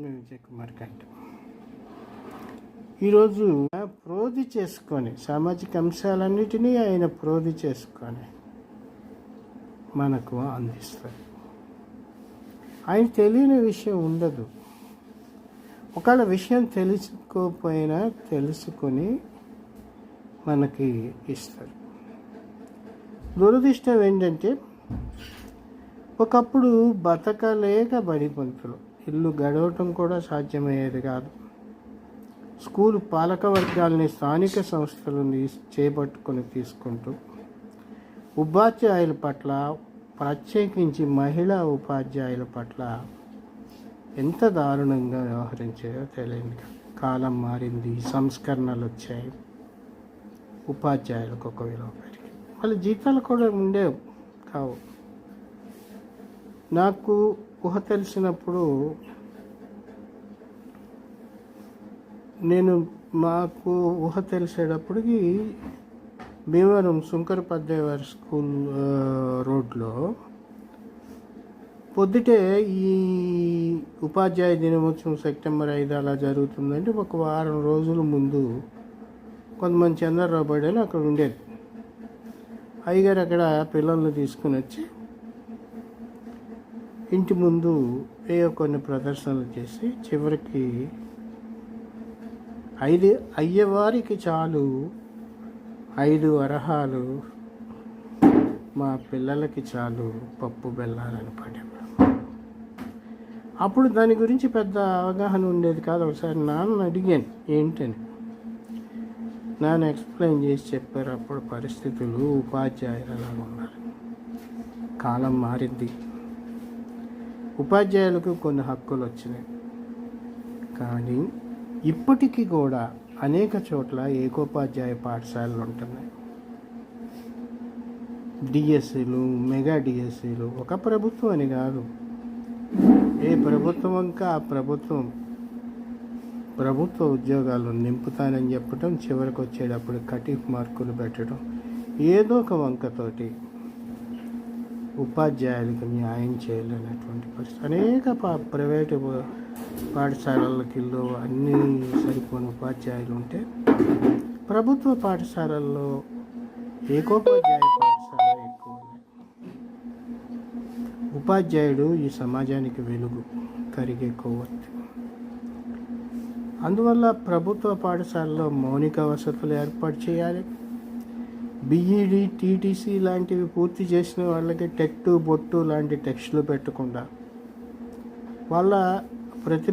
విజయ్ కుమార్ గంట. ఈరోజు ప్రోధి చేసుకొని సామాజిక అంశాలన్నిటినీ ఆయన ప్రోధి చేసుకొని మనకు అందిస్తారు. ఆయన తెలియని విషయం ఉండదు. ఒకవేళ విషయం తెలుసుకోకపోయినా తెలుసుకొని మనకి ఇస్తారు. దురదృష్టం ఏంటంటే ఒకప్పుడు బతకలేక బడి పంతులు ఇల్లు గడవటం కూడా సాధ్యమయ్యేది కాదు. స్కూలు పాలక వర్గాల్ని స్థానిక సంస్థలని చేపట్టుకొని తీసుకుంటూ ఉపాధ్యాయుల పట్ల, ప్రత్యేకించి మహిళా ఉపాధ్యాయుల పట్ల ఎంత దారుణంగా వ్యవహరించాయో తెలియదు. కాలం మారింది, సంస్కరణలు వచ్చాయి, ఉపాధ్యాయులకు ఒక విలువ పెరిగి వాళ్ళ జీతాలు కూడా ఉండేవి కావు. నాకు ఊహ తెలిసినప్పుడు మాకు ఊహ తెలిసేటప్పటికి భీమవరం శంకరపద్య వారి స్కూల్ రోడ్లో పొద్దుటే ఈ ఉపాధ్యాయ దినోత్సవం సెప్టెంబర్ 5 అలా జరుగుతుందంటే ఒక వారం రోజుల ముందు కొంతమంది చంద్రరావు బడి అని అక్కడ ఉండేది. అయ్యగారు అక్కడ పిల్లల్ని తీసుకుని వచ్చి ఇంటి ముందు ఏవో కొన్ని ప్రదర్శనలు చేసి చివరికి అయ్యవారికి చాలు 5 వరహాలు, మా పిల్లలకి చాలు పప్పు బెల్లాలని పడేవాడు. అప్పుడు దాని గురించి పెద్ద అవగాహన ఉండేది కాదు. ఒకసారి నాన్న అడిగాను ఏంటని. నాన్న ఎక్స్ప్లెయిన్ చేసి చెప్పారు. అప్పుడు పరిస్థితులు, ఉపాధ్యాయులు అలా ఉన్నారు. కాలం మారింది, ఉపాధ్యాయులకు కొన్ని హక్కులు వచ్చినాయి. కానీ ఇప్పటికీ కూడా అనేక చోట్ల ఏకోపాధ్యాయ పాఠశాలలు ఉంటున్నాయి. డిఎస్సీలు, మెగా డిఎస్సీలు. ఒక ప్రభుత్వం అని కాదు, ఏ ప్రభుత్వం ఇంకా ఆ ప్రభుత్వ ఉద్యోగాలు నింపుతానని చెప్పడం, చివరికి వచ్చేటప్పుడు కటిఫ్ మార్కులు పెట్టడం, ఏదో ఒక వంకతోటి ఉపాధ్యాయులకు న్యాయం చేయలేనటువంటి పరిస్థితి. అనేక ప్రైవేటు పాఠశాలలకి అన్నీ సరిపోని ఉపాధ్యాయులు ఉంటే, ప్రభుత్వ పాఠశాలల్లో ఏకోపాధ్యాయ పాఠశాలలు ఎక్కువ ఉన్నాయి. ఉపాధ్యాయుడు ఈ సమాజానికి వెలుగు, కరిగే కొవ్వొత్తి. అందువల్ల ప్రభుత్వ పాఠశాలలో మౌలిక వసతులు ఏర్పాటు చేయాలి. బిఈడి, టీటీసీ లాంటివి పూర్తి చేసిన వాళ్ళకి టెట్టు, బొట్టు లాంటి టెక్స్టులు పెట్టకుండా వాళ్ళ ప్రతి